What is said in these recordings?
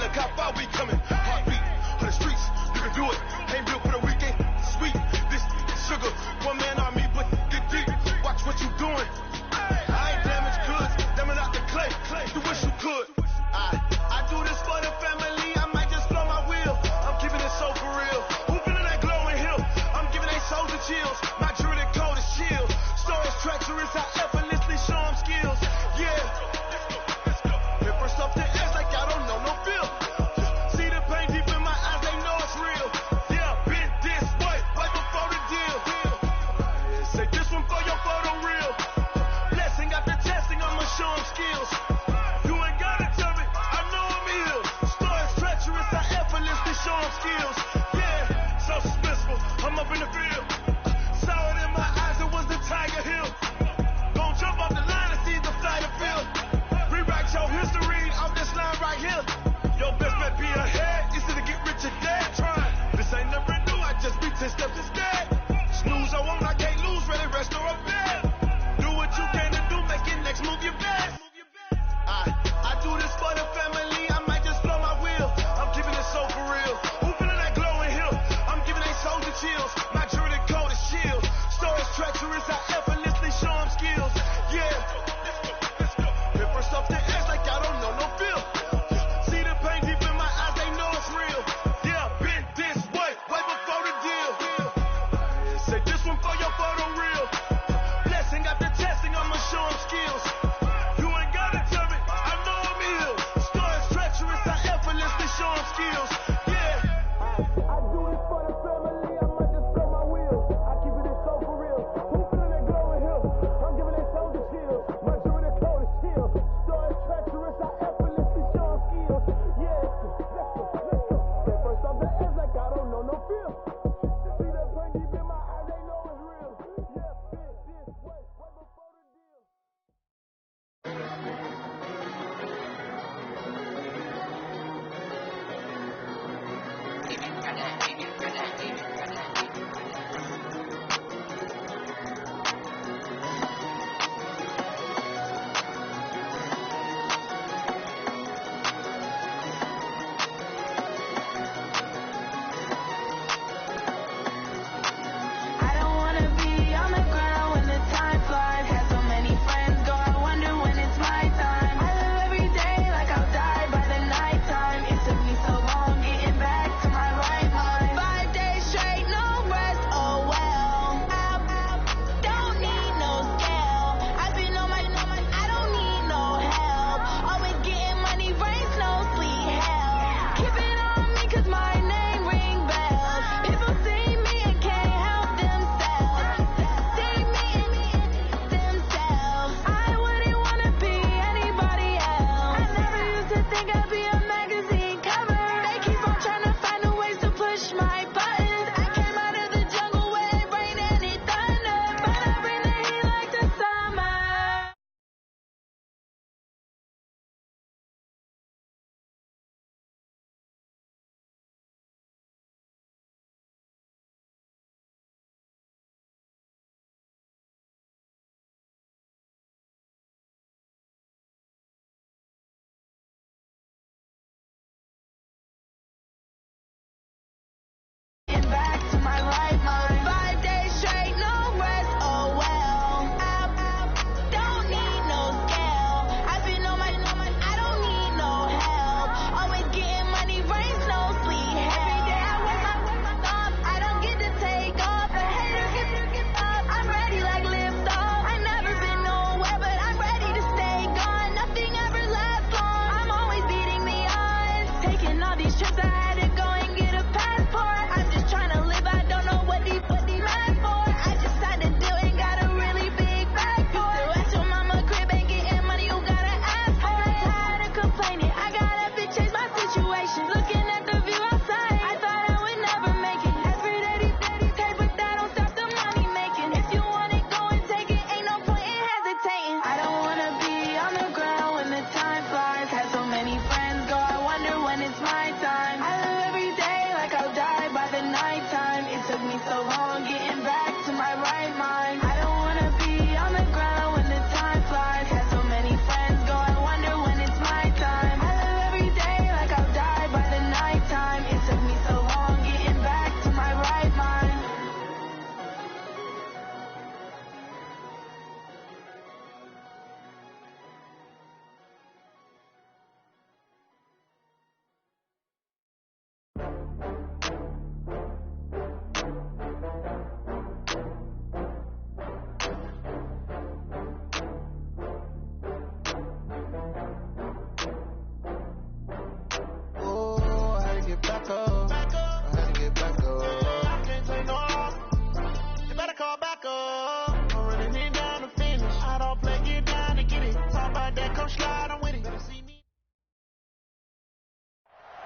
look how far we coming. Heartbeat on the streets, you can do it. Ain't built for the weekend. Sweet, this sugar, one man army, but get deep. Watch what you doing. I ain't damaged goods, damn it out the clay. You wish you could. I do this for the family. I might just blow my wheel. I'm keeping it so for real. Who feeling that glowing hill? I'm giving they souls the chills. My jewelry cold as shield. Stories treacherous, I effortlessly show them skills. Yeah. First off the edge like I don't know no feel. See the pain deep in my eyes, they know it's real. Yeah, been this way, right before the deal. Say this one for your photo reel.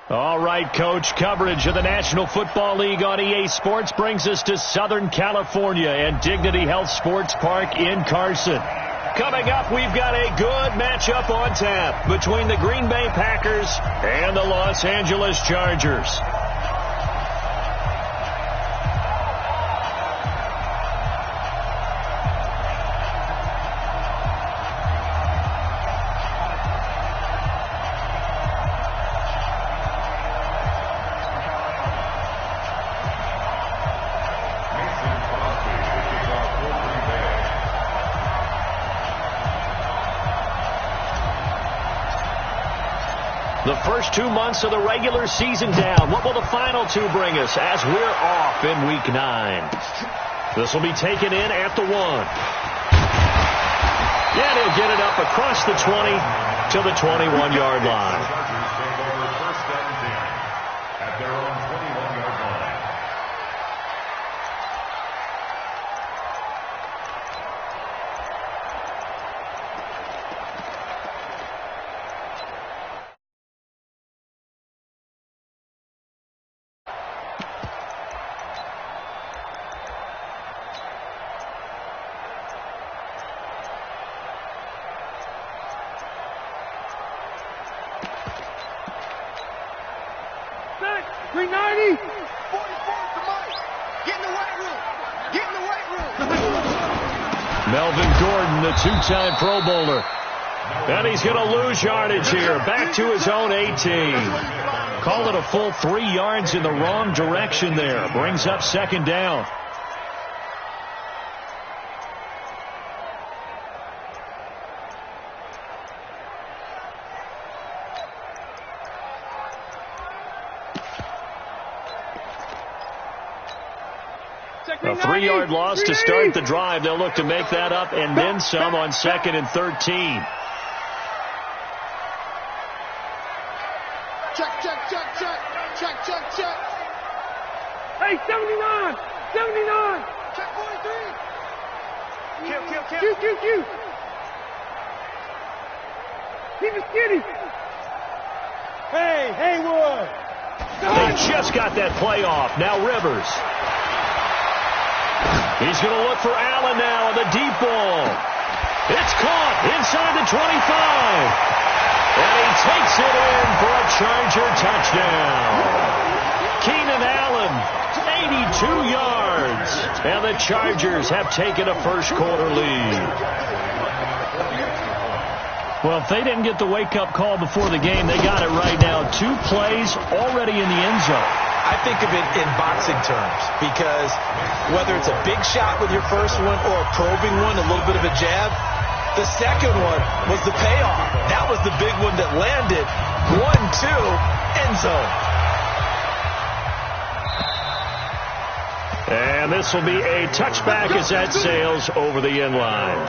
All right, Coach. Coverage of the National Football League on EA Sports brings us to Southern California and Dignity Health Sports Park in Carson. Coming up, we've got a good matchup on tap between the Green Bay Packers and the Los Angeles Chargers. The first 2 months of the regular season down. What will the final two bring us as we're off in Week 9? This will be taken in at the 1. And he'll get it up across the 20 to the 21-yard line. Melvin Gordon, the two-time Pro Bowler. And he's going to lose yardage here. Back to his own 18. Call it a full 3 yards in the wrong direction there. Brings up second down. A 3-yard loss to start the drive. They'll look to make that up and then some on 2nd and 13. Check. Hey, 79. Check 43. Kill. Keep it skinny. Hey, Haywood. They just got that play off. Now Rivers. He's going to look for Allen now on the deep ball. It's caught inside the 25. And he takes it in for a Charger touchdown. Keenan Allen, 82 yards. And the Chargers have taken a first-quarter lead. Well, if they didn't get the wake-up call before the game, they got it right now. 2 plays already in the end zone. I think of it in boxing terms because whether it's a big shot with your first one or a probing one, a little bit of a jab, the second one was the payoff. That was the big one that landed. 1-2, end zone. And this will be a touchback as that sails over the end line.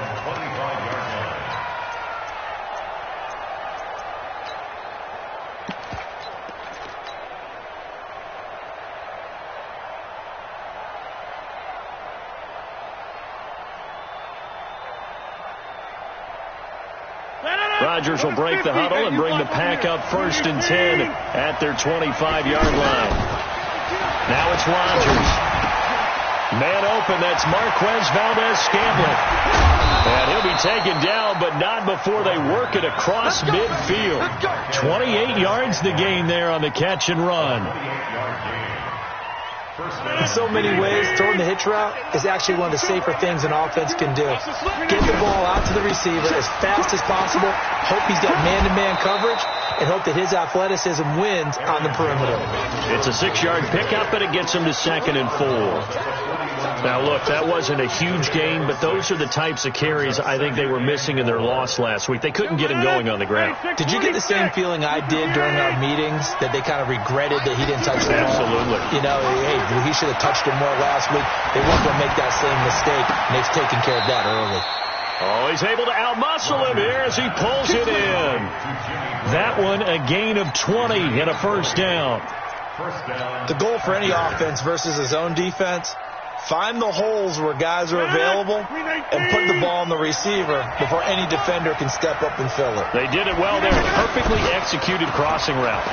Rodgers will break the huddle and bring the Pack up 1st and 10 at their 25-yard line. Now it's Rodgers. Man open, that's Marquez Valdez-Scantling. And he'll be taken down, but not before they work it across midfield. 28 yards the gain there on the catch and run. In so many ways, throwing the hitch route is actually one of the safer things an offense can do. Get the ball out to the receiver as fast as possible, hope he's got man-to-man coverage, and hope that his athleticism wins on the perimeter. It's a 6-yard pickup, and it gets him to 2nd and 4. Now, look, that wasn't a huge gain, but those are the types of carries I think they were missing in their loss last week. They couldn't get him going on the ground. Did you get the same feeling I did during our meetings, that they kind of regretted that he didn't touch the ball? Absolutely. You know, hey, he should have touched him more last week. They weren't going to make that same mistake, and they've taken care of that early. Oh, he's able to outmuscle him here as he pulls it in. That one, a gain of 20 and a first down. The goal for any offense versus his own defense, find the holes where guys are available and put the ball on the receiver before any defender can step up and fill it. They did it well there. Perfectly executed crossing route.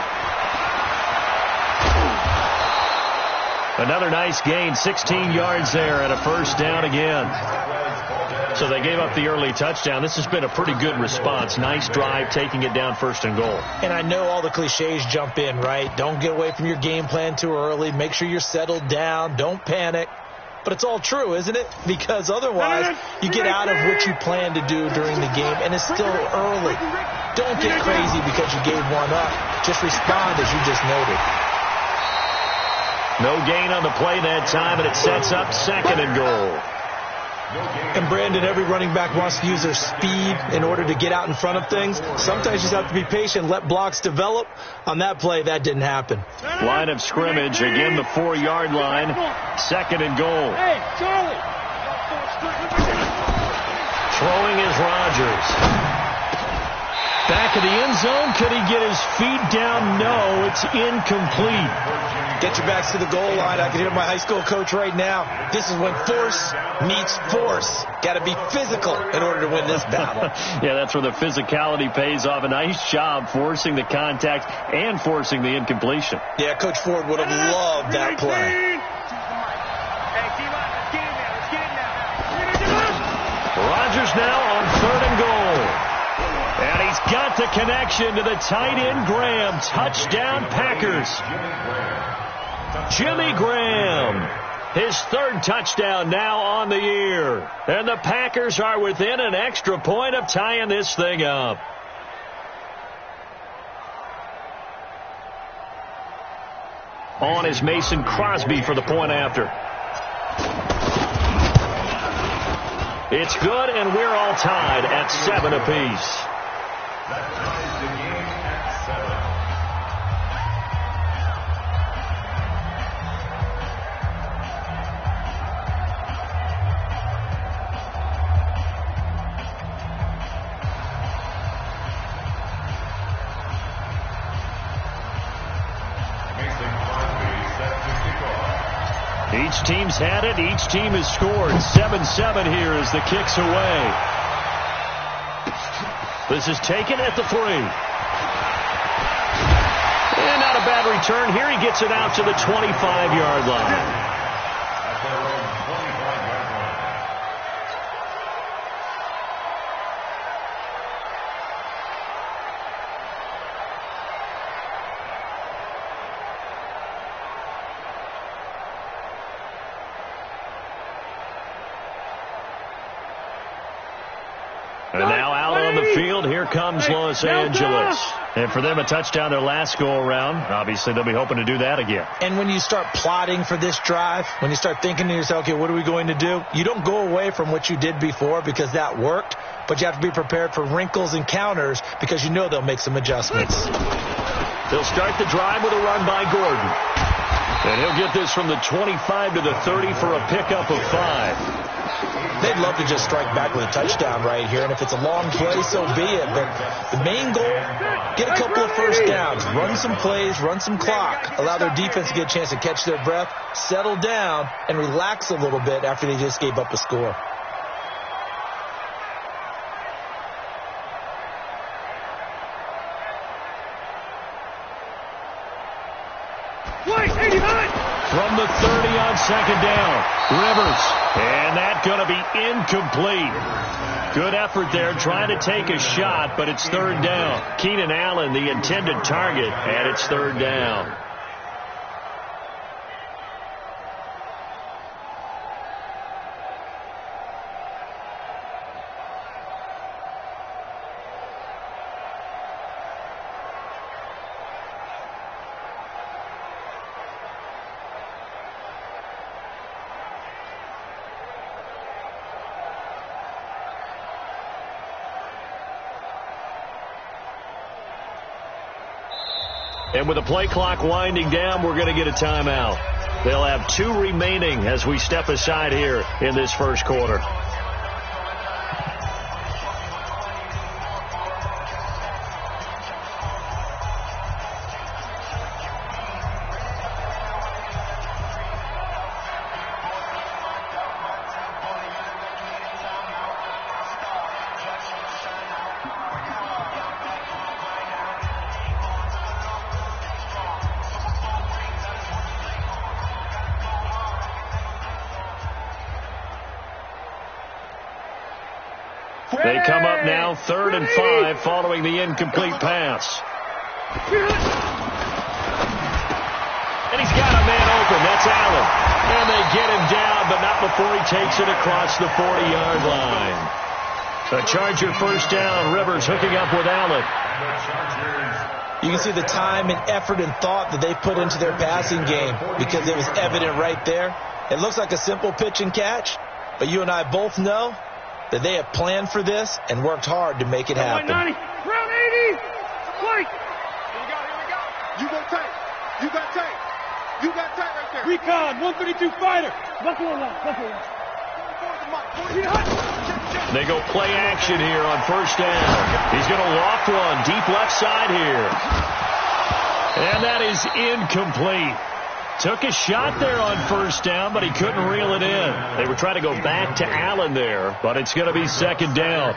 Another nice gain, 16 yards there and a first down again. So they gave up the early touchdown. This has been a pretty good response. Nice drive, taking it down 1st and goal. And I know all the cliches jump in, right? Don't get away from your game plan too early. Make sure you're settled down. Don't panic. But it's all true, isn't it? Because otherwise, you get out of what you plan to do during the game, and it's still early. Don't get crazy because you gave one up. Just respond as you just noted. No gain on the play that time, and it sets up 2nd and goal. And Brandon, every running back wants to use their speed in order to get out in front of things. Sometimes you just have to be patient, let blocks develop. On that play, that didn't happen. Line of scrimmage, again the 4-yard line, 2nd and goal. Hey, Charlie! Throwing is Rodgers. Back of the end zone, could he get his feet down? No, it's incomplete. Get your backs to the goal line. I can hear my high school coach right now. This is when force meets force. Got to be physical in order to win this battle. Yeah, that's where the physicality pays off. A nice job forcing the contact and forcing the incompletion. Yeah, Coach Ford would have loved that play. Rodgers now on 3rd and goal. And he's got the connection to the tight end, Graham. Touchdown, Packers. Jimmy Graham, his 3rd touchdown now on the year. And the Packers are within an extra point of tying this thing up. On is Mason Crosby for the point after. It's good, and we're all tied at 7 apiece. Each team's had it. Each team has scored. 7-7 here as the kick's away. This is taken at the 3. And not a bad return here. He gets it out to the 25-yard line. And now out on the field, here comes Los Angeles. And for them, a touchdown their last go-around. Obviously, they'll be hoping to do that again. And when you start plotting for this drive, when you start thinking to yourself, okay, what are we going to do? You don't go away from what you did before because that worked, but you have to be prepared for wrinkles and counters because you know they'll make some adjustments. They'll start the drive with a run by Gordon. And he'll get this from the 25 to the 30 for a pickup of 5. They'd love to just strike back with a touchdown right here, and if it's a long play, so be it. But the main goal, get a couple of first downs, run some plays, run some clock, allow their defense to get a chance to catch their breath, settle down, and relax a little bit after they just gave up a score. From the 30 on 2nd down, Rivers. And that's going to be incomplete. Good effort there, trying to take a shot, but it's 3rd down. Keenan Allen, the intended target, and it's 3rd down. And with the play clock winding down, we're going to get a timeout. They'll have 2 remaining as we step aside here in this first quarter. They come up now 3rd and 5 following the incomplete pass. And he's got a man open. That's Allen. And they get him down, but not before he takes it across the 40-yard line. A Charger first down. Rivers hooking up with Allen. You can see the time and effort and thought that they put into their passing game because it was evident right there. It looks like a simple pitch and catch, but you and I both know that they have planned for this and worked hard to make it happen. Round 80. Blake. Here we go. You go tight. You got tight. You got tight right there. Recon, 132 fighter. Buffalo line. They go play action here on first down. He's going to loft one deep left side here. And that is incomplete. Took a shot there on first down, but he couldn't reel it in. They were trying to go back to Allen there, but it's going to be second down.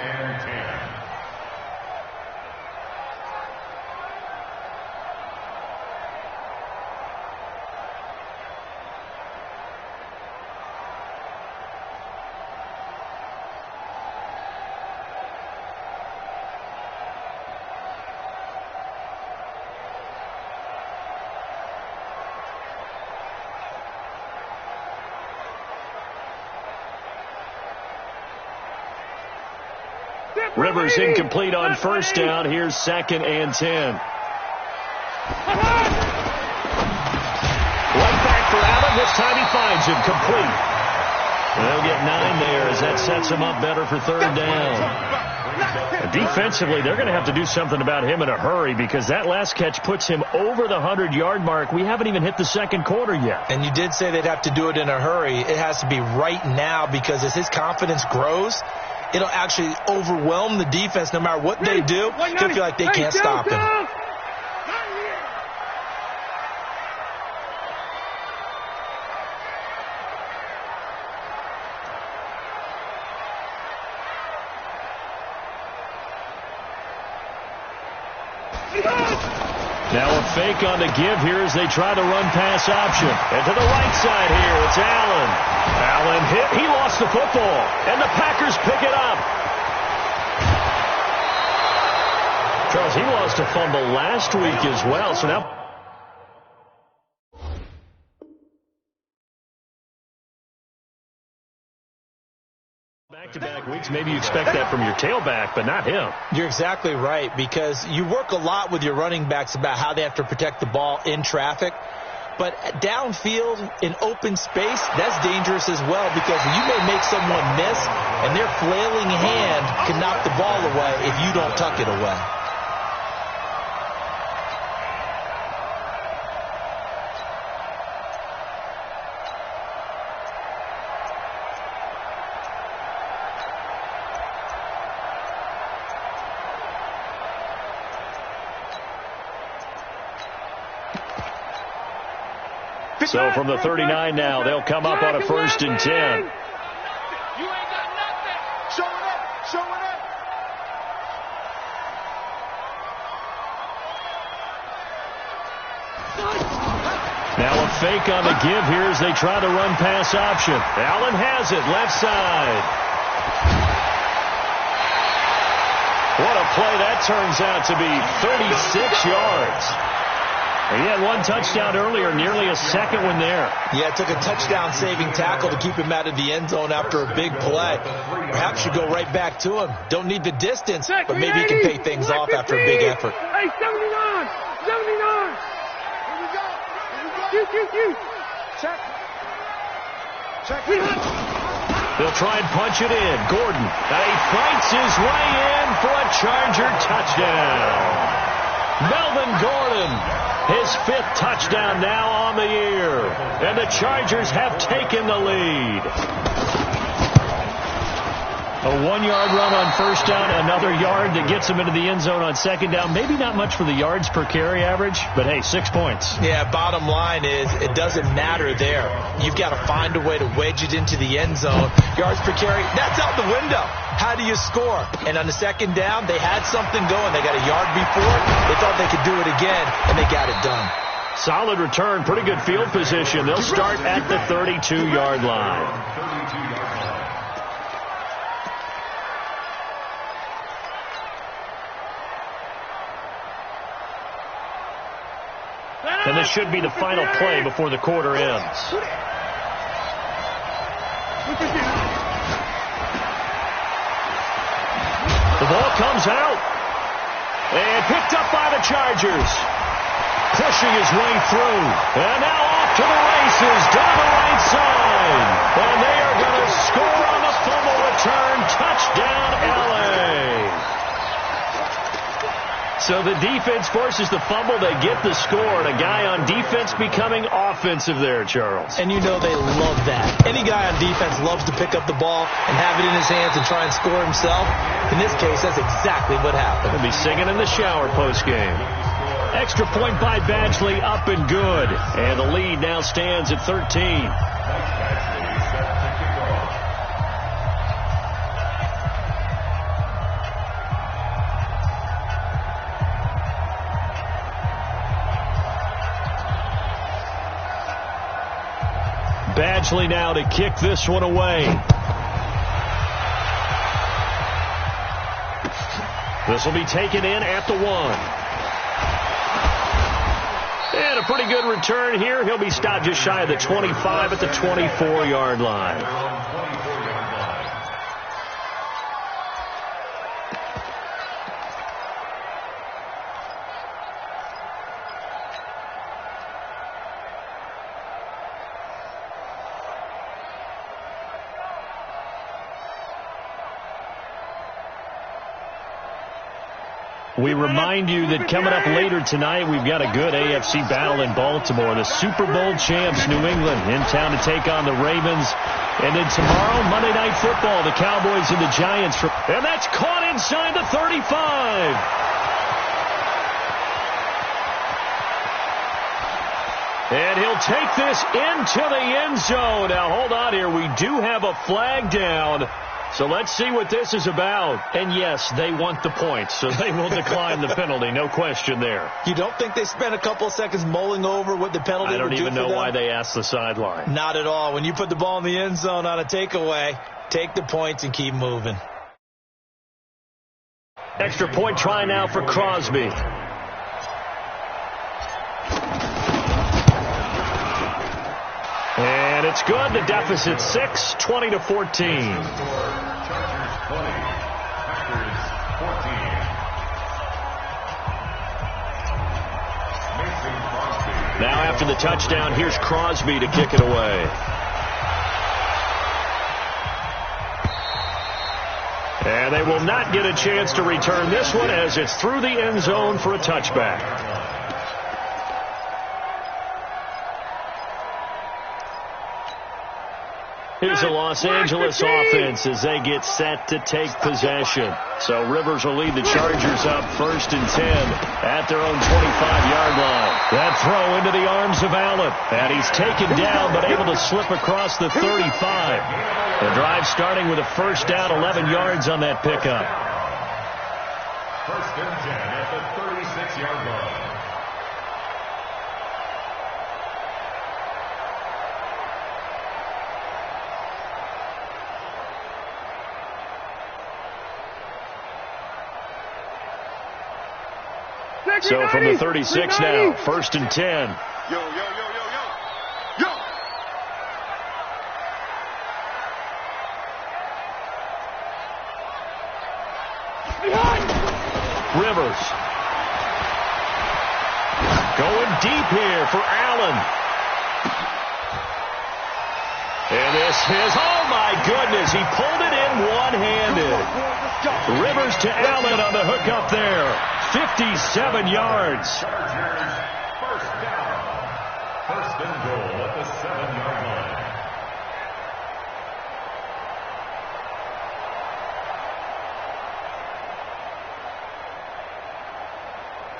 Rivers incomplete on first down. Here's 2nd and 10. Right back for Allen. This time he finds him complete. They'll get 9 there as that sets him up better for 3rd down. And defensively, they're going to have to do something about him in a hurry because that last catch puts him over the 100-yard mark. We haven't even hit the second quarter yet. And you did say they'd have to do it in a hurry. It has to be right now because as his confidence grows, it'll actually overwhelm the defense no matter what they do. They'll feel like they can't stop him. Now a fake on the give here as they try the run-pass option. And to the right side here, it's Allen. Allen hit. He lost the football. And the Packers pick it up. Charles, he lost a fumble last week as well. So now back-to-back weeks, maybe you expect that from your tailback, but not him. You're exactly right because you work a lot with your running backs about how they have to protect the ball in traffic. But downfield in open space, that's dangerous as well because you may make someone miss and their flailing hand can knock the ball away if you don't tuck it away. So from the 39 now, they'll come up on a 1st and 10. You ain't got nothing. Show it up. Show it up. Now a fake on the give here as they try the run-pass option. Allen has it, left side. What a play that turns out to be, 36 yards. He had one touchdown earlier, nearly a second one there. Yeah, it took a touchdown-saving tackle to keep him out of the end zone after a big play. Perhaps you go right back to him. Don't need the distance, but maybe he can pay things off after a big effort. Hey, 79! 79! Here we go. Check. They'll try and punch it in. Gordon, he fights his way in for a Charger touchdown. Melvin Gordon, his 5th touchdown now on the year. And the Chargers have taken the lead. A 1-yard run on first down, another yard that gets them into the end zone on second down. Maybe not much for the yards per carry average, but hey, 6 points. Yeah, bottom line is it doesn't matter there. You've got to find a way to wedge it into the end zone. Yards per carry, that's out the window. How do you score? And on the second down, they had something going. They got a yard before. They thought they could do it again, and they got it done. Solid return, pretty good field position. They'll start at the 32-yard line. And this should be the final play before the quarter ends. The ball comes out. And picked up by the Chargers. Pushing his way through. And now off to the races down the right side. And they are going to score on the fumble return. Touchdown, LA. So the defense forces the fumble. They get the score. And a guy on defense becoming offensive there, Charles. And you know they love that. Any guy on defense loves to pick up the ball and have it in his hands and try and score himself. In this case, that's exactly what happened. He'll be singing in the shower postgame. Extra point by Badgley, up and good. And the lead now stands at 13. Badgley now to kick this one away. This will be taken in at the 1. And a pretty good return here. He'll be stopped just shy of the 25 at the 24-yard line. We remind you that coming up later tonight, we've got a good AFC battle in Baltimore. The Super Bowl champs, New England, in town to take on the Ravens. And then tomorrow, Monday Night Football, the Cowboys and the Giants. And that's caught inside the 35. And he'll take this into the end zone. Now, hold on here. We do have a flag down. So let's see what this is about. And yes, they want the points, so they will decline the penalty. No question there. You don't think they spent a couple of seconds mulling over what the penalty would do? I don't even know why they asked the sideline. Not at all. When you put the ball in the end zone on a takeaway, take the points and keep moving. Extra point try now for Crosby. And it's good. The deficit 6, 20-14. Now after the touchdown, here's Crosby to kick it away. And they will not get a chance to return this one as it's through the end zone for a touchback. Here's the Los Angeles offense as they get set to take possession. So Rivers will lead the Chargers up 1st and 10 at their own 25-yard line. That throw into the arms of Allen. And he's taken down but able to slip across the 35. The drive starting with a first down, 11 yards on that pickup. 1st and 10 at the 36-yard line. So from the 36 now, 1st and 10. Yo, yo, yo, yo, yo. Yo. Rivers. Going deep here for Allen. And this is, oh my goodness, he pulled it in one-handed. Rivers to Allen on the hookup there. 57 yards. Chargers, first down. 1st and goal at the 7-yard line.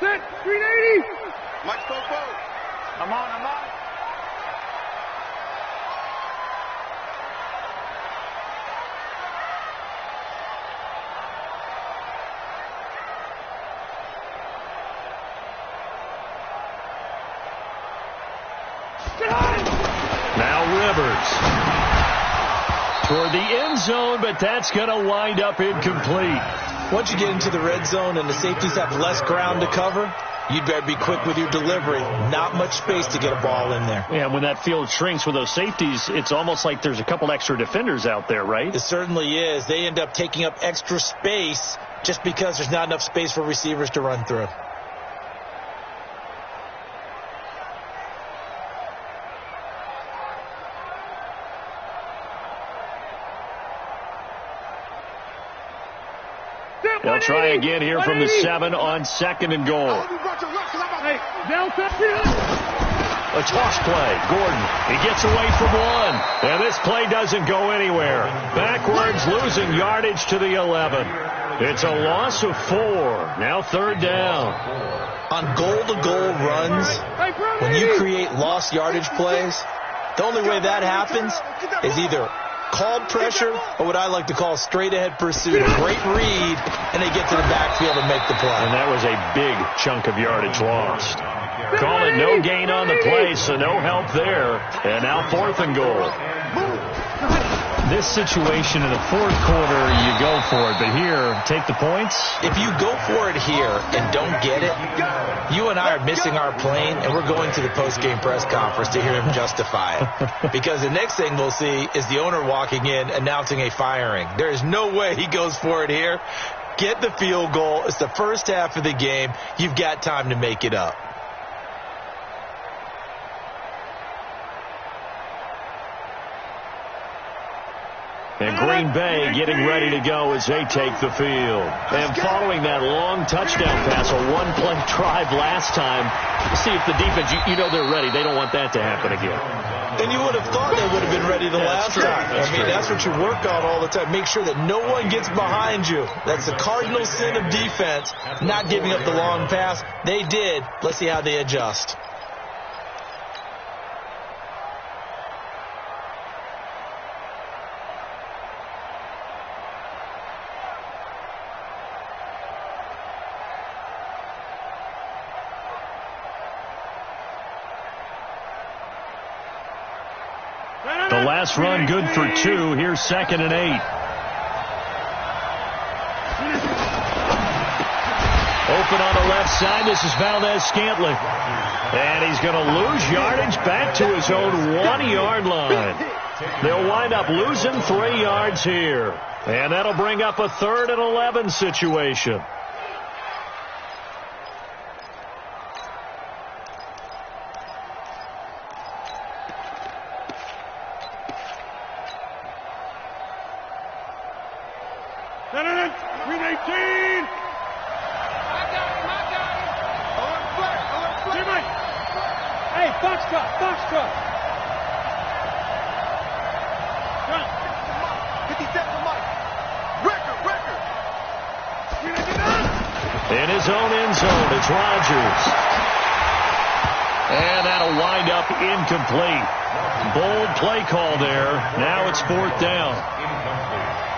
Set, 380. Mike Popo. I'm on. Now Rivers toward the end zone, but that's going to wind up incomplete. Once you get into the red zone and the safeties have less ground to cover, you'd better be quick with your delivery. Not much space to get a ball in there. Yeah, when that field shrinks with those safeties, it's almost like there's a couple extra defenders out there, right? It certainly is. They end up taking up extra space just because there's not enough space for receivers to run through. They'll try again here from the 7 on 2nd and goal. Hey, A toss play. Gordon, he gets away from one. And this play doesn't go anywhere. Backwards, losing yardage to the 11. It's a loss of 4. Now 3rd down. On goal-to-goal runs, when you create lost yardage plays, the only way that happens is either called pressure or what I like to call straight-ahead pursuit. A great read, and they get to the backfield and make the play. And that was a big chunk of yardage lost. Call it no gain on the play, so no help there. And now 4th and goal. This situation in the 4th quarter, you go for it. But here, take the points. If you go for it here and don't get it, you and I are missing our plane, and we're going to the post-game press conference to hear him justify it. Because the next thing we'll see is the owner walking in announcing a firing. There is no way he goes for it here. Get the field goal. It's the first half of the game. You've got time to make it up. And Green Bay getting ready to go as they take the field. And following that long touchdown pass, a one-play drive last time, see if the defense, you know they're ready. They don't want that to happen again. And you would have thought they would have been ready the last time. That's what you work on all the time. Make sure that no one gets behind you. That's the cardinal sin of defense, not giving up the long pass. They did. Let's see how they adjust. The last run good for 2. Here's 2nd and 8. Open on the left side. This is Valdez-Scantling. And he's going to lose yardage back to his own 1-yard line. They'll wind up losing 3 yards here. And that'll bring up a 3rd and 11 situation. In his own end zone, it's Rodgers. And that'll wind up incomplete. Bold play call there. Now it's 4th down.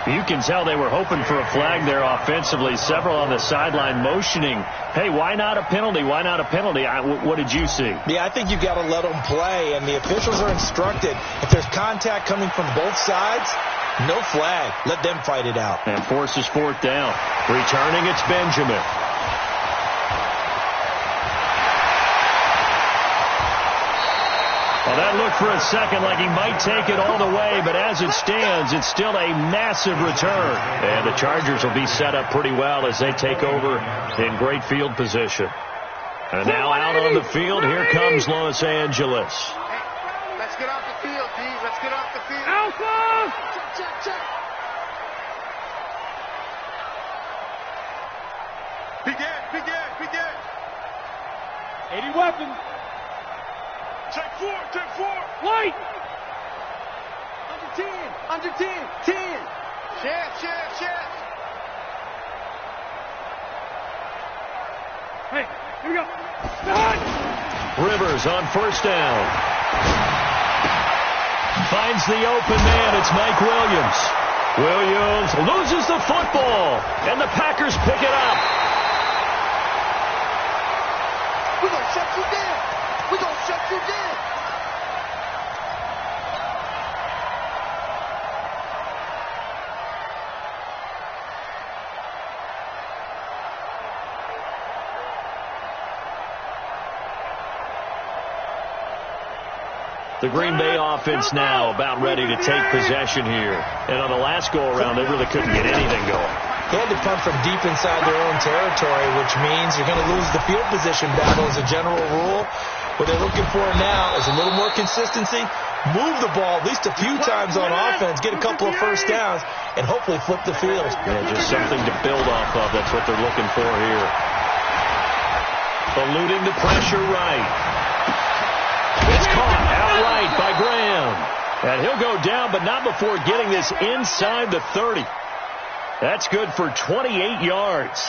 You can tell they were hoping for a flag there offensively. Several on the sideline motioning, hey, why not a penalty? Why not a penalty? What did you see? Yeah, I think you've got to let them play, and the officials are instructed. If there's contact coming from both sides, no flag. Let them fight it out. And forces 4th down. Returning, it's Benjamin. Well, that looked for a second like he might take it all the way, but as it stands, it's still a massive return. And the Chargers will be set up pretty well as they take over in great field position. And now out on the field, here comes Los Angeles. Let's get off the field, D. Let's get off the field. Alpha! Check. Begin. 80 weapons. Check 4. Light! Under 10. 10. Chef. Hey, here we go. Start! Rivers on 1st down. Finds the open man. It's Mike Williams. Williams loses the football, and the Packers pick it up. We're going to shut you down. The Green Bay offense now about ready to take possession here. And on the last go-around, they really couldn't get anything going. They had to punt from deep inside their own territory, which means you're going to lose the field position battle as a general rule. What they're looking for now is a little more consistency, move the ball at least a few times on offense, get a couple of first downs, and hopefully flip the field. Yeah, just something to build off of. That's what they're looking for here. Eluding the pressure right. It's caught outright by Graham. And he'll go down, but not before getting this inside the 30. That's good for 28 yards.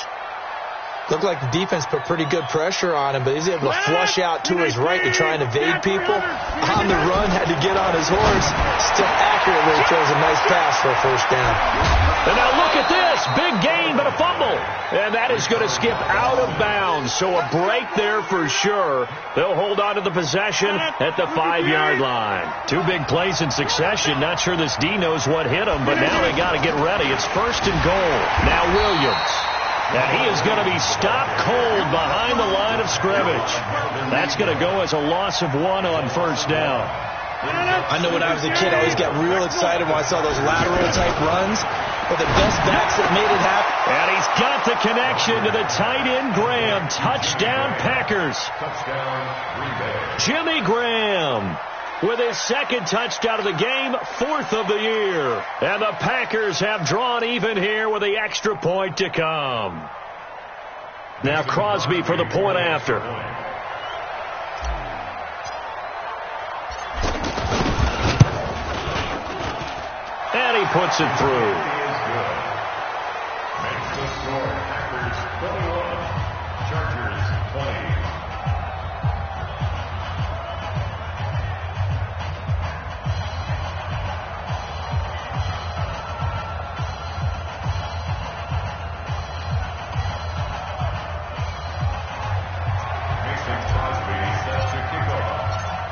Looked like the defense put pretty good pressure on him, but he's able to flush out to his right to try and evade people. On the run, had to get on his horse. Still accurately throws a nice pass for a first down. And now look at this. Big gain, but a fumble. And that is going to skip out of bounds. So a break there for sure. They'll hold on to the possession at the 5-yard line. Two big plays in succession. Not sure this D knows what hit him, but now they got to get ready. It's 1st and goal. Now Williams. And he is going to be stopped cold behind the line of scrimmage. That's going to go as a loss of 1 on first down. I know when I was a kid, I always got real excited when I saw those lateral-type runs. But the best backs that made it happen. And he's got the connection to the tight end, Graham. Touchdown, Packers. Touchdown, Green Bay. Jimmy Graham with his 2nd touchdown of the game, 4th of the year. And the Packers have drawn even here with the extra point to come. Now Crosby for the point after. And he puts it through. Makes the score. Packers 21, Chargers 20.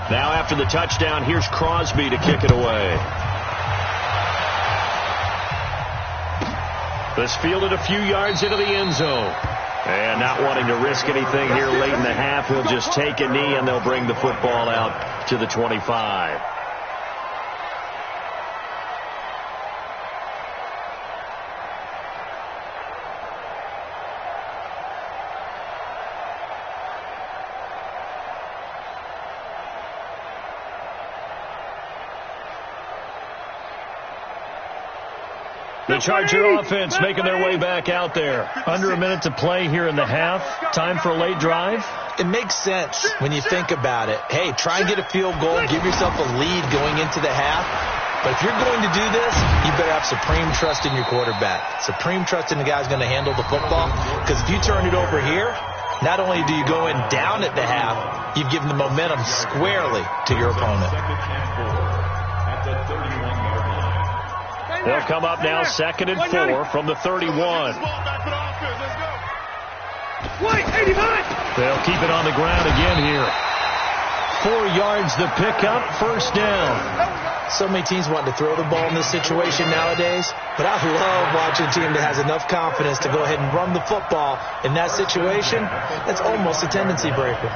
Now after the touchdown, here's Crosby to kick it away. This fielded a few yards into the end zone. And not wanting to risk anything here late in the half, he'll just take a knee and they'll bring the football out to the 25. The Charger offense making their way back out there. Under a minute to play here in the half. Time for a late drive. It makes sense when you think about it. Hey, try and get a field goal. Give yourself a lead going into the half. But if you're going to do this, you better have supreme trust in your quarterback. Supreme trust in the guy who's going to handle the football. Because if you turn it over here, not only do you go in down at the half, you've given the momentum squarely to your opponent. At the 31-yard line. They'll come up now 2nd and 4 from the 31. They'll keep it on the ground again here. 4 yards the pickup, first down. So many teams want to throw the ball in this situation nowadays, but I love watching a team that has enough confidence to go ahead and run the football in that situation. That's almost a tendency breaker.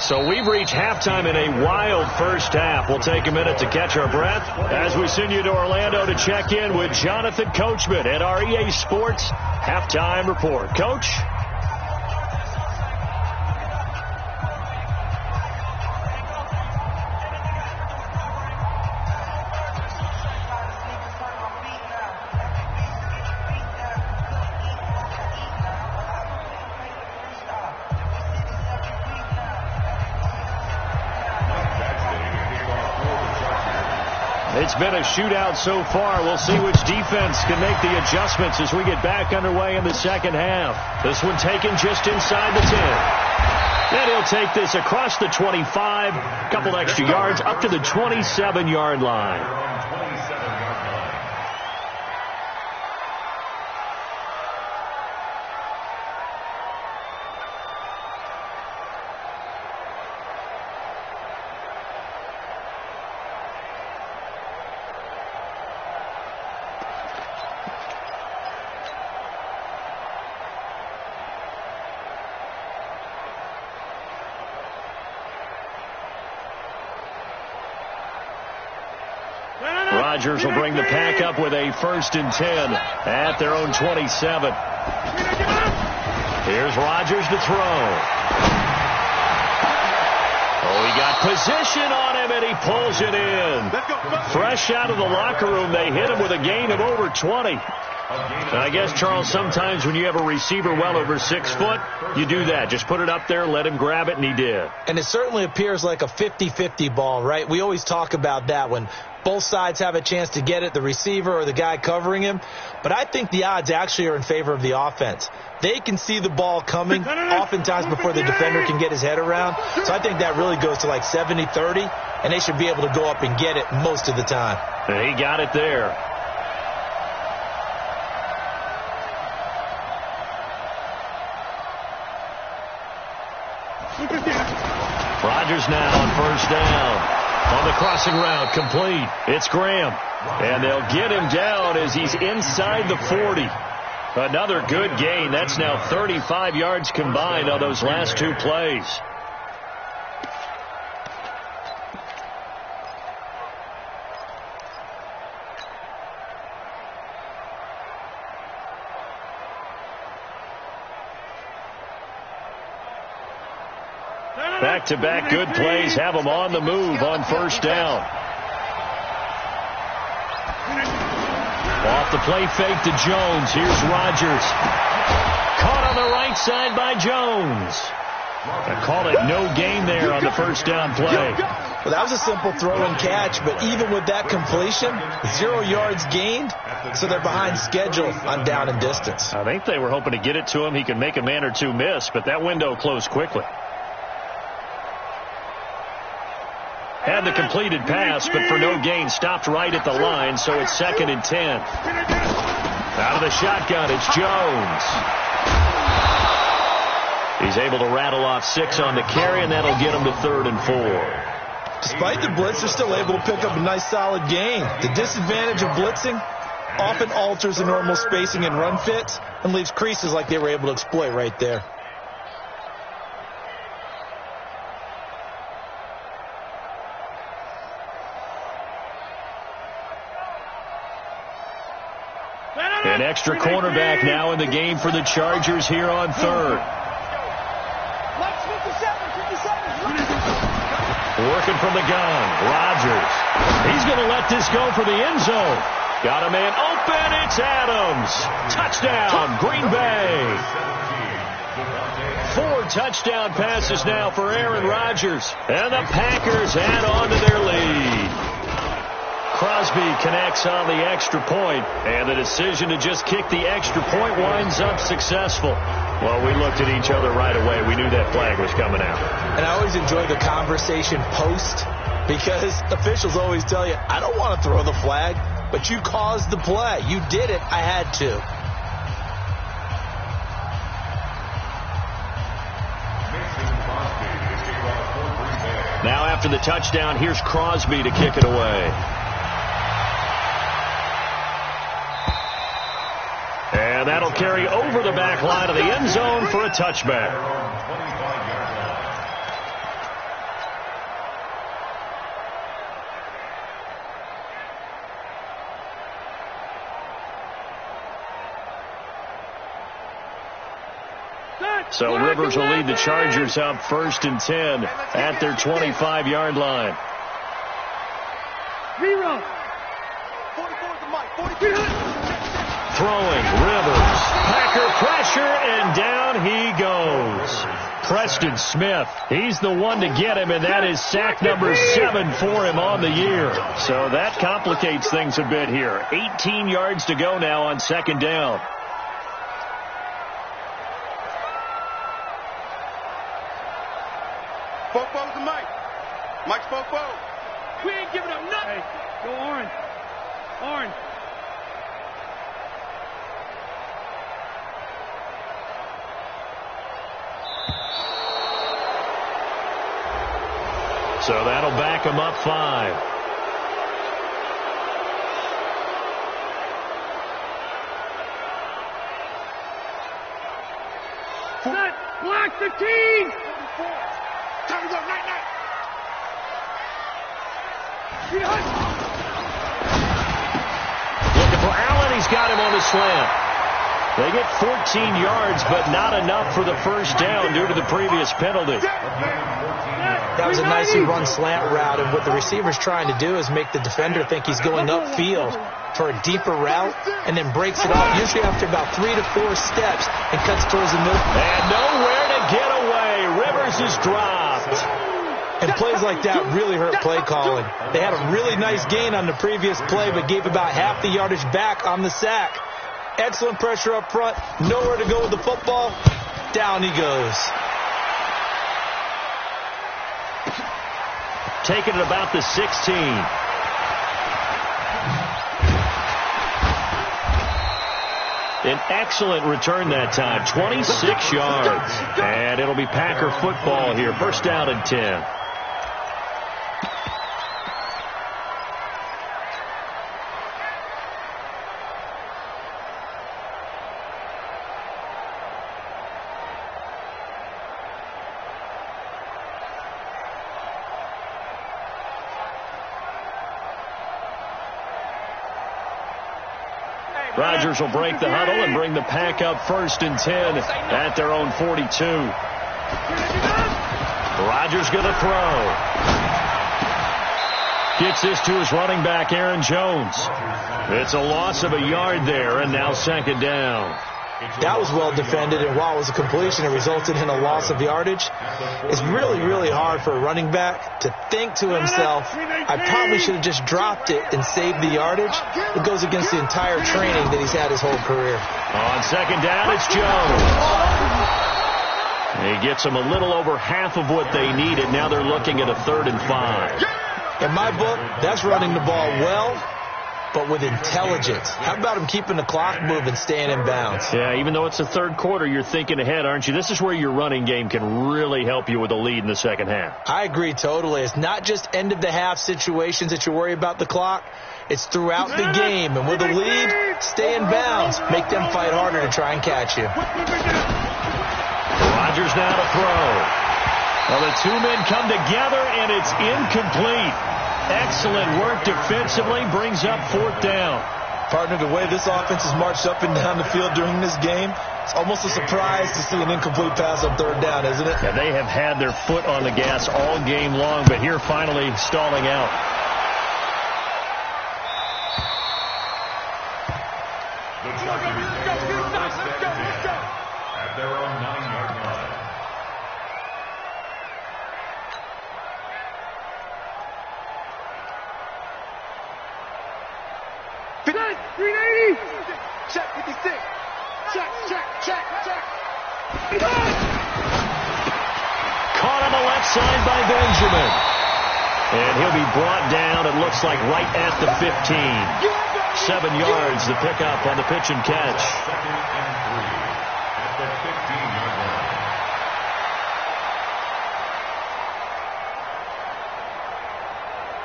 So we've reached halftime in a wild first half. We'll take a minute to catch our breath as we send you to Orlando to check in with Jonathan Coachman at our EA Sports Halftime Report. Coach? It's been a shootout so far. We'll see which defense can make the adjustments as we get back underway in the second half. This one taken just inside the 10. And he'll take this across the 25, a couple extra yards up to the 27-yard line. Rodgers will bring the pack up with a 1st and 10 at their own 27. Here's Rodgers to throw. Oh, he got position on him, and he pulls it in. Fresh out of the locker room, they hit him with a gain of over 20. And I guess, Charles, sometimes when you have a receiver well over 6 foot, you do that. Just put it up there, let him grab it, and he did. And it certainly appears like a 50-50 ball, right? We always talk about that when both sides have a chance to get it, the receiver or the guy covering him. But I think the odds actually are in favor of the offense. They can see the ball coming oftentimes before the defender can get his head around. So I think that really goes to like 70-30, and they should be able to go up and get it most of the time. And he got it there. Rodgers now on 1st down. On the crossing route, complete. It's Graham. And they'll get him down as he's inside the 40. Another good gain. That's now 35 yards combined on those last 2 plays. Back-to-back good plays have them on the move on 1st down. Off the play fake to Jones. Here's Rodgers. Caught on the right side by Jones. I call it no gain there on the 1st down play. Well, that was a simple throw and catch, but even with that completion, 0 yards gained, so they're behind schedule on down and distance. I think they were hoping to get it to him. He could make a man or two miss, but that window closed quickly. Had the completed pass, but for no gain, stopped right at the line, so it's 2nd and 10. Out of the shotgun, it's Jones. He's able to rattle off 6 on the carry, and that'll get him to 3rd and 4. Despite the blitz, they're still able to pick up a nice solid gain. The disadvantage of blitzing often alters the normal spacing and run fits and leaves creases like they were able to exploit right there. An extra cornerback now in the game for the Chargers here on 3rd. Working from the gun, Rodgers. He's going to let this go for the end zone. Got a man open, it's Adams. Touchdown, Green Bay. 4 touchdown passes now for Aaron Rodgers. And the Packers add on to their lead. Crosby connects on the extra point, and the decision to just kick the extra point winds up successful. Well, we looked at each other right away. We knew that flag was coming out. And I always enjoy the conversation post, because officials always tell you, I don't want to throw the flag, but you caused the play. You did it. I had to. Now after the touchdown, here's Crosby to kick it away. And that'll carry over the back line of the end zone for a touchback. So Rivers will lead the Chargers up 1st and 10 at their 25-yard line. Throwing, Rivers, Packer pressure, and down he goes. Preston Smith, he's the one to get him, and that is sack number 7 for him on the year. So that complicates things a bit here. 18 yards to go now on 2nd down. Fofo's the Mike. Mike's Fofo. We ain't giving up nothing. Hey, go orange. Orange. So that'll back him up 5. Set. Block the team. Time to go. Night, night. he's got him on the slant. They get 14 yards, but not enough for the first down due to the previous penalty. That was a nicely run slant route, and what the receiver's trying to do is make the defender think he's going upfield for a deeper route, and then breaks it off, usually after about 3 to 4 steps, and cuts towards the middle. And nowhere to get away. Rivers is dropped. And plays like that really hurt play calling. They had a really nice gain on the previous play, but gave about half the yardage back on the sack. Excellent pressure up front. Nowhere to go with the football. Down he goes. Taking it about the 16. An excellent return that time. 26 yards. And it'll be Packer football here. First down and 10. Rodgers will break the huddle and bring the Pack up first and 10 at their own 42. Rodgers going to throw. Gets this to his running back, Aaron Jones. It's a loss of a yard there, and now second down. That was well defended, and while it was a completion, it resulted in a loss of yardage. It's really, really hard for a running back to think to himself, I probably should have just dropped it and saved the yardage. It goes against the entire training that he's had his whole career. On second down, it's Jones. He gets them a little over half of what they needed. Now they're looking at a 3rd and 5. In my book, that's running the ball well, but with intelligence. How about him keeping the clock moving, staying in bounds? Yeah, even though it's the third quarter, you're thinking ahead, aren't you? This is where your running game can really help you with a lead in the second half. I agree totally. It's not just end-of-the-half situations that you worry about the clock. It's throughout the game. And with a lead, stay in bounds. Make them fight harder to try and catch you. Rodgers now to throw. Well, the two men come together, and it's incomplete. Excellent work defensively, brings up 4th down. Partner, the way this offense has marched up and down the field during this game, it's almost a surprise to see an incomplete pass on 3rd down, isn't it? Yeah, they have had their foot on the gas all game long, but here finally stalling out. The Chargers at their own 9-yard line. Check 56. Check. Caught on the left side by Benjamin. And he'll be brought down, it looks like, right at the 15. 7 yards, the pickup on the pitch and catch. 2nd and 3 at the 15-yard line.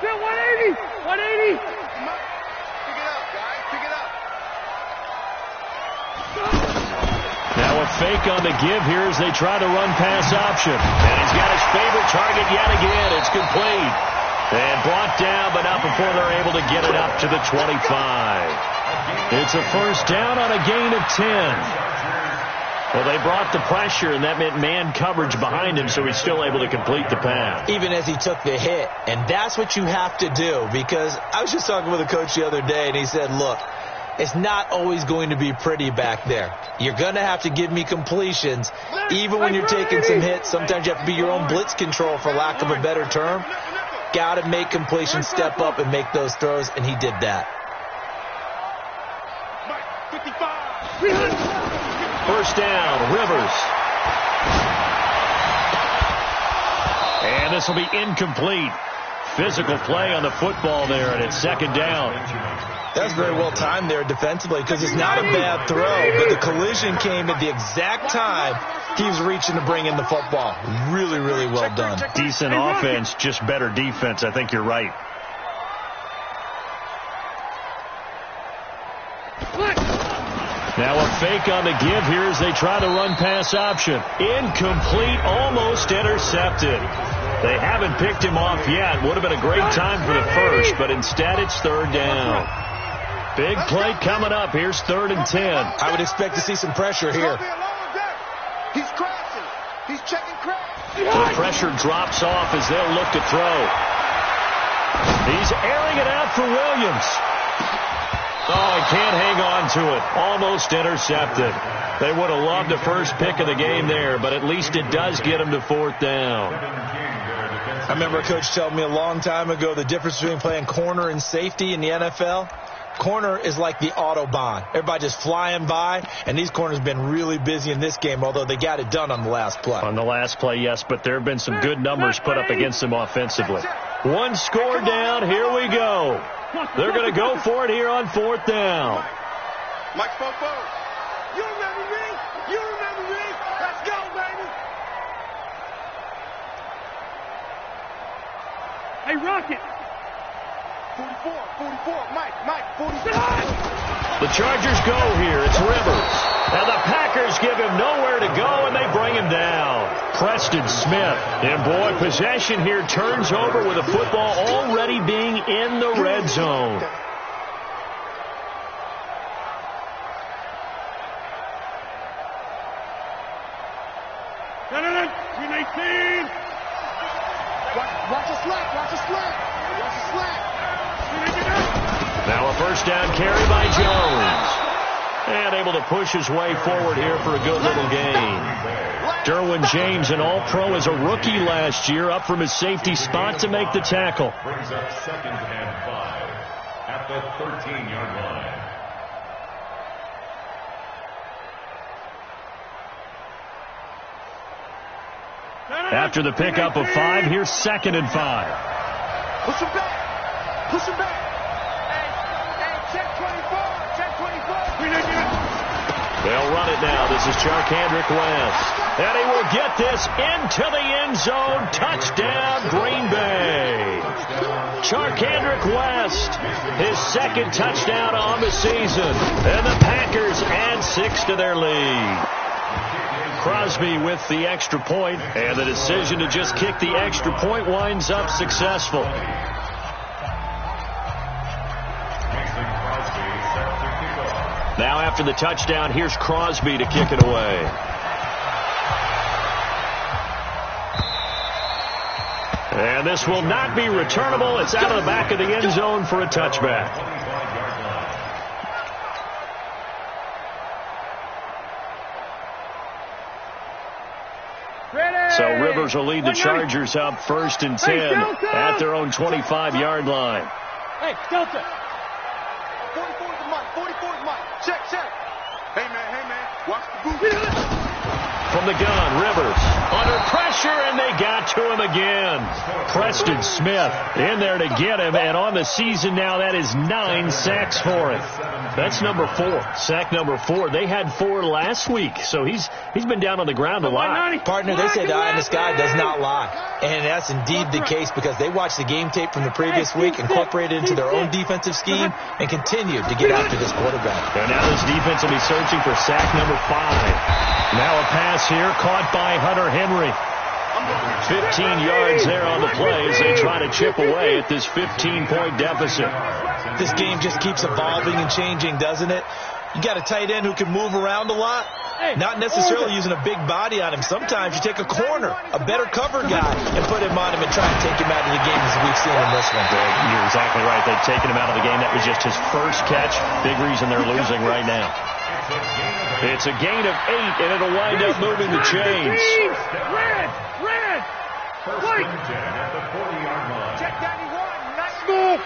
Yeah, 180. Pick it up, guys. Pick it up. Now a fake on the give here as they try to run pass option. And he's got his favorite target yet again. It's complete. And brought down, but not before they're able to get it up to the 25. It's a first down on a gain of 10. Well, they brought the pressure, and that meant man coverage behind him, so he's still able to complete the pass. Even as he took the hit. And that's what you have to do, because I was just talking with a coach the other day, and he said, look, it's not always going to be pretty back there. You're going to have to give me completions, even when you're taking some hits. Sometimes you have to be your own blitz control, for lack of a better term. Got to make completions, step up, and make those throws, and he did that. First down, Rivers. And this will be incomplete. Physical play on the football there, and it's second down. That's very well timed there defensively, because it's not a bad throw, but the collision came at the exact time he was reaching to bring in the football. Really, really well done. Decent offense, just better defense. I think you're right. Now a fake on the give here as they try to run pass option. Incomplete, almost intercepted. They haven't picked him off yet. Would have been a great time for the first, but instead it's 3rd down. Big play coming up. Here's 3rd and 10. I would expect to see some pressure here. He's crashing. He's checking crash. The pressure drops off as they'll look to throw. He's airing it out for Williams. Oh, he can't hang on to it. Almost intercepted. They would have loved the first pick of the game there, but at least it does get him to 4th down. I remember a coach telling me a long time ago the difference between playing corner and safety in the NFL. Corner is like the Autobahn. Everybody just flying by, and these corners have been really busy in this game, although they got it done on the last play. On the last play, yes, but there have been some good numbers put up against them offensively. One score down. Here we go. They're going to go for it here on 4th down. Mike Fofo. You remember me? You remember me? Let's go, baby. Hey, Rocket. 44, Mike, 46. The Chargers go here. It's Rivers. And the Packers give him nowhere to go, and they bring him down. Preston Smith. And, boy, possession here turns over with the football already being in the red zone. Watch the slack, watch the slack. Watch the slack. Now a first down carry by Jones. And able to push his way forward here for a good little gain. Derwin James, an all-pro as a rookie last year, up from his safety spot to make the tackle. Brings up 2nd and 5 at the 13-yard line. After the pickup of 5, here's 2nd and 5. Push him back. Push him back. Hey, check 24. Check 24. They'll run it now. This is Charkandrick West. And he will get this into the end zone. Touchdown, Green Bay. Charkandrick West, his 2nd touchdown on the season. And the Packers add 6 to their lead. Crosby with the extra point, and the decision to just kick the extra point winds up successful. Now after the touchdown, here's Crosby to kick it away. And this will not be returnable. It's out of the back of the end zone for a touchback. So Rivers will lead the Chargers up 1st and 10 at their own 25-yard line. Hey, Delta. 44 is Mike. 44 is Mike. Check. Hey, man. Watch the boot. From the gun, Rivers under pressure, and they got to him again. Preston Smith in there to get him, and on the season now, that is 9 sacks for him. That's number 4. Sack number 4. They had 4 last week, so he's been down on the ground a lot. Partner, they say the eye in the sky does not lie. And that's indeed the case because they watched the game tape from the previous week, incorporated it into their own defensive scheme, and continued to get after this quarterback. And now this defense will be searching for sack number 5. Now a pass here caught by Hunter Henry. 15 yards there on the play as they try to chip away at this 15-point deficit. This game just keeps evolving and changing, doesn't it? You got a tight end who can move around a lot. Not necessarily using a big body on him. Sometimes you take a corner, a better cover guy, and put him on him and try and take him out of the game as we've seen in this one. You're exactly right. They've taken him out of the game. That was just his first catch. Big reason they're losing right now. It's a gain of 8, and it'll wind up moving the chains. Red. First and 10 at the 40-yard line. Check 91.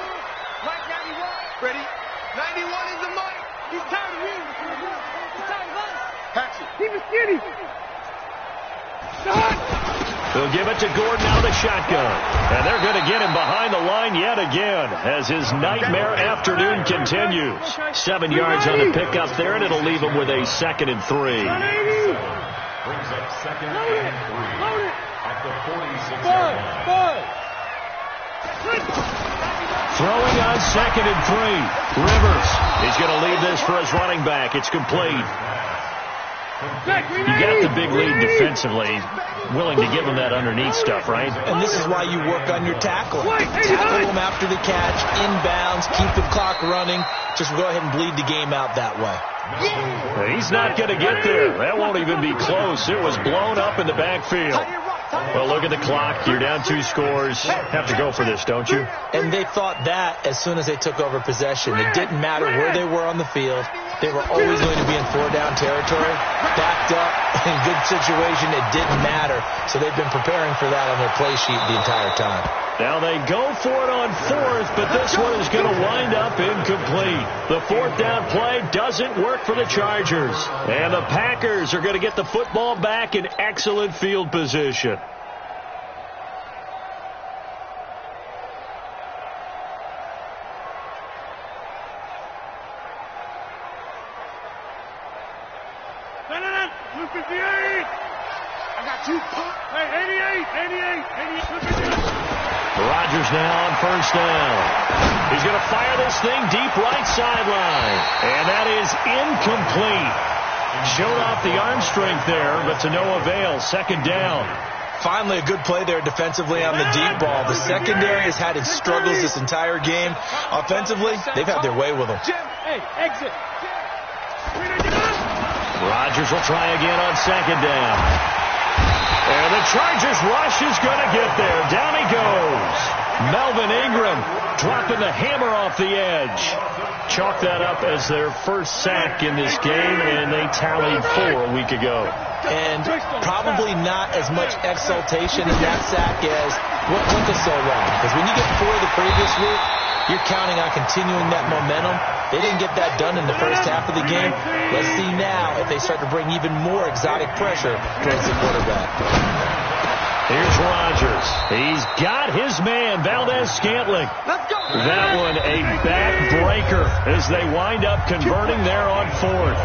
Mike 91. Ready? 91 is the Mike. He's tired of you. He's tired of us. Hatchet. He was skinny. They'll give it to Gordon out of the shotgun. And they're going to get him behind the line yet again as his nightmare afternoon continues. 7 yards on the pickup there, and it'll leave him with a 2nd and 3. Brings up 2nd and 3 at the 46-yard line. Throwing on 2nd and 3. Rivers is going to leave this for his running back. It's complete. You got the big lead defensively, willing to give them that underneath stuff, right? And this is why you work on your tackling. Tackle them after the catch, inbounds, keep the clock running. Just go ahead and bleed the game out that way. He's not going to get there. That won't even be close. It was blown up in the backfield. Well, look at the clock. You're down 2 scores. Have to go for this, don't you? And they thought that as soon as they took over possession. It didn't matter where they were on the field. They were always going to be in 4-down territory. Backed up, in good situation, it didn't matter. So they've been preparing for that on their play sheet the entire time. Now they go for it on 4th, but this one is going to wind up incomplete. The 4th down play doesn't work for the Chargers. And the Packers are going to get the football back in excellent field position. Rodgers now on 1st down. He's going to fire this thing deep right sideline. And that is incomplete. Showed off the arm strength there, but to no avail. 2nd down. Finally a good play there defensively on the deep ball. The secondary has had its struggles this entire game. Offensively, they've had their way with them. Exit. Rodgers will try again on 2nd down. And the Chargers rush is going to get there. Down he goes. Melvin Ingram dropping the hammer off the edge. Chalk that up as their first sack in this game, and they tallied 4 a week ago. And probably not as much exultation in that sack as what took us so long. Because when you get 4 the previous week, you're counting on continuing that momentum. They didn't get that done in the first half of the game. Let's see now if they start to bring even more exotic pressure towards the quarterback. Here's Rodgers. He's got his man, Valdez-Scantling. That one a back-breaker as they wind up converting there on 4th.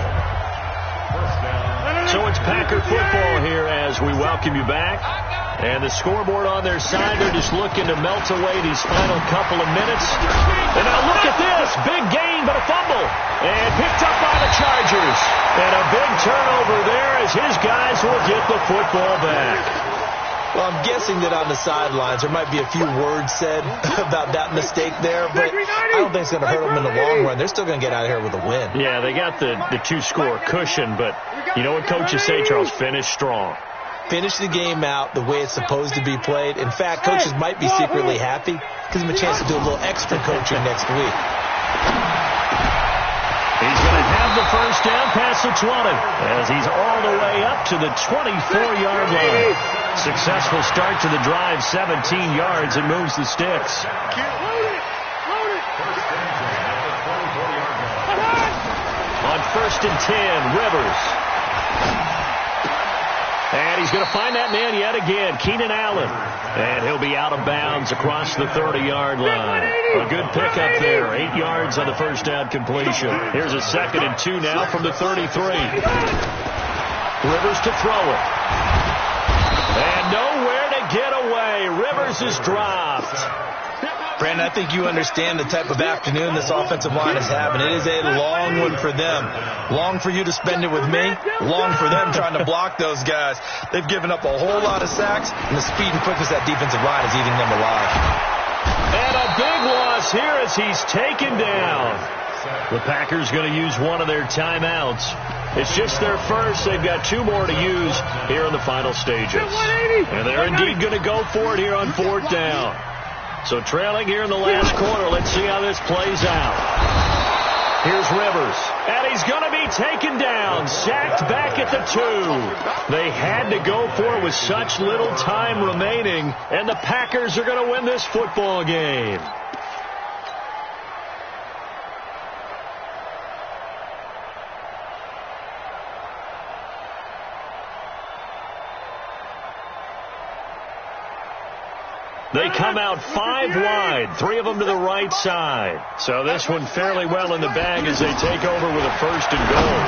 So it's Packer football here as we welcome you back. And the scoreboard on their side, they're just looking to melt away these final couple of minutes. And now look at this. Big gain, but a fumble. And picked up by the Chargers. And a big turnover there as his guys will get the football back. Well, I'm guessing that on the sidelines there might be a few words said about that mistake there, but I don't think it's going to hurt them in the long run. They're still going to get out of here with a win. Yeah, they got the 2-score cushion, but you know what coaches say, Charles? Finish strong. Finish the game out the way it's supposed to be played. In fact, coaches might be secretly happy. Gives them a chance to do a little extra coaching next week. He's going to have the first down past the 20 as he's all the way up to the 24-yard line. Successful start to the drive, 17 yards, and moves the sticks. On 1st and 10, Rivers. And he's going to find that man yet again, Keenan Allen. And he'll be out of bounds across the 30-yard line. A good pickup there, 8 yards on the first down completion. Here's a 2nd and 2 now from the 33. Rivers to throw it. And nowhere to get away. Rivers is dropped. Brandon, I think you understand the type of afternoon this offensive line is having. It is a long one for them. Long for you to spend it with me. Long for them trying to block those guys. They've given up a whole lot of sacks, and the speed and quickness of that defensive line is eating them alive. And a big loss here as he's taken down. The Packers going to use one of their timeouts. It's just their first. They've got 2 more to use here in the final stages. And they're indeed going to go for it here on 4th down. So trailing here in the last quarter. Let's see how this plays out. Here's Rivers. And he's going to be taken down. Sacked back at the 2. They had to go for it with such little time remaining. And the Packers are going to win this football game. They come out 5 wide, 3 of them to the right side. So this one fairly well in the bag as they take over with a 1st and goal.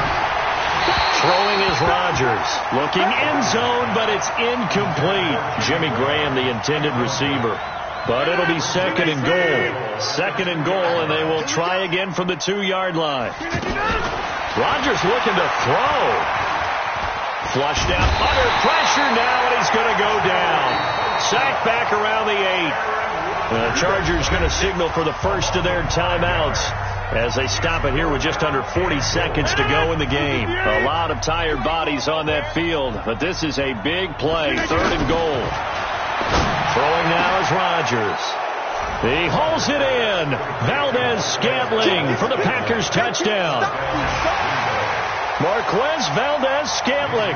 Throwing is Rodgers. Looking end zone, but it's incomplete. Jimmy Graham, the intended receiver. But it'll be 2nd and goal. 2nd and goal, and they will try again from the 2-yard line. Rodgers looking to throw. Flushed out under pressure now, and he's going to go down. Sacked back around the 8. The Chargers going to signal for the first of their timeouts as they stop it here with just under 40 seconds to go in the game. A lot of tired bodies on that field, but this is a big play. 3rd and goal. Throwing now is Rodgers. He hauls it in. Valdez-Scantling for the Packers touchdown. Marquez Valdez-Scantling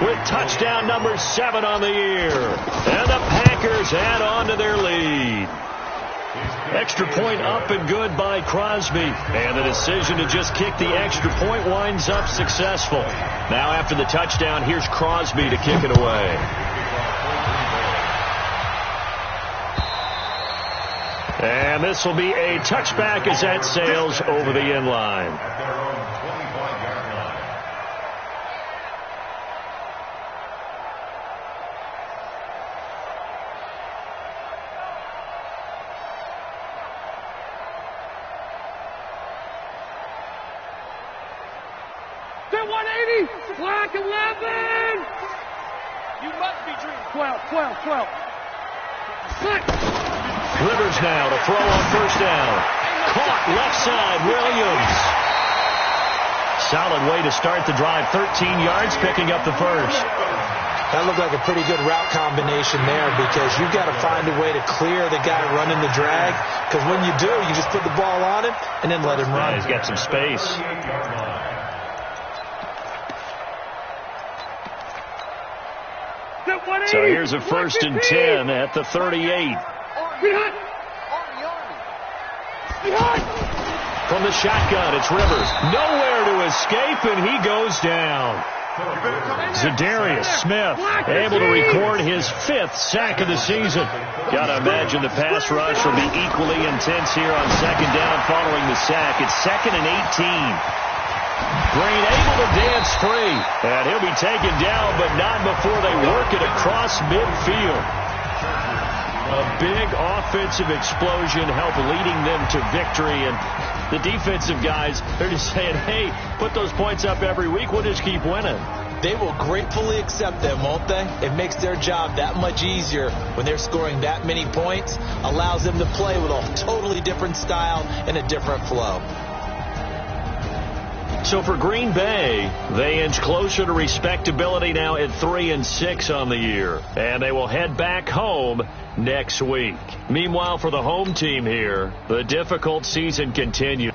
with touchdown number 7 on the year. And the Packers add on to their lead. Extra point up and good by Crosby. And the decision to just kick the extra point winds up successful. Now after the touchdown, here's Crosby to kick it away. And this will be a touchback as that sails over the end line. Black 11! You must be dreaming. 12. 6. Rivers now to throw on first down. Caught left side, Williams. Solid way to start the drive. 13 yards, picking up the first. That looked like a pretty good route combination there because you've got to find a way to clear the guy running the drag. Because when you do, you just put the ball on him and then let him run. He's got some space. So here's a 1st and 10 at the 38. From the shotgun, it's Rivers. Nowhere to escape, and he goes down. Zadarius Smith able to record his 5th sack of the season. Got to imagine the pass rush will be equally intense here on 2nd down following the sack. It's 2nd and 18. Green able to dance free, and he'll be taken down, but not before they work it across midfield. A big offensive explosion helped leading them to victory, and the defensive guys, they're just saying, hey, put those points up every week, we'll just keep winning. They will gratefully accept them, won't they? It makes their job that much easier when they're scoring that many points, allows them to play with a totally different style and a different flow. So for Green Bay, they inch closer to respectability now at 3-6 on the year. And they will head back home next week. Meanwhile, for the home team here, the difficult season continues.